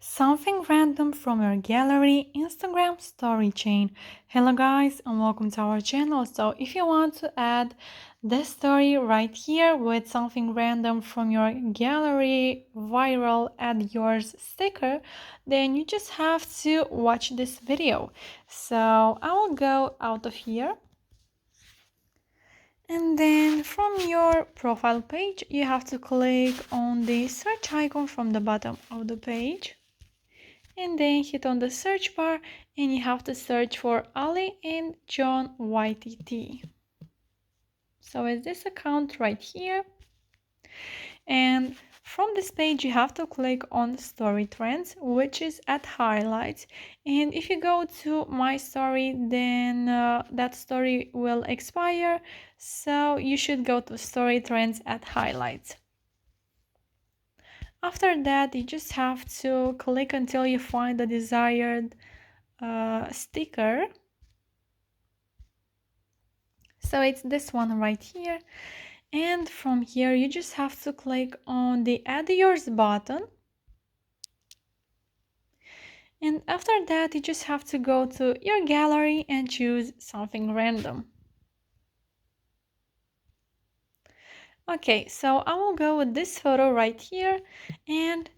Something random from your gallery Instagram story chain. Hello guys and welcome to our channel. So if you want to add this story right here with something random from your gallery viral add yours sticker, then you just have to watch this video. So I will go out of here. And then from your profile page, you have to click on the search icon from the bottom of the page. And then hit on the search bar and you have to search for Ali and John YTT. So it's this account right here. And from this page you have to click on story trends, which is at highlights. And if you go to my story, then that story will expire. So you should go to story trends at highlights. After that, you just have to click until you find the desired sticker. So it's this one right here. And from here, you just have to click on the Add Yours button. And after that, you just have to go to your gallery and choose something random. Okay, so I will go with this photo right here, and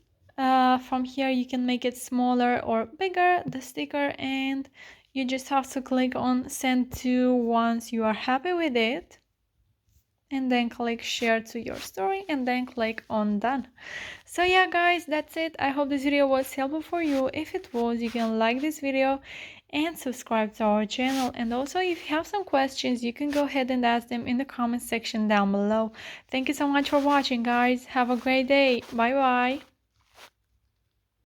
from here you can make it smaller or bigger, the sticker, and you just have to click on send to once you are happy with it, and then click share to your story, and then click on done. So yeah guys, that's it. I hope this video was helpful for you. If it was, you can like this video and subscribe to our channel. And also, if you have some questions, you can go ahead and ask them in the comment section down below. Thank you so much for watching guys. Have a great day. Bye bye.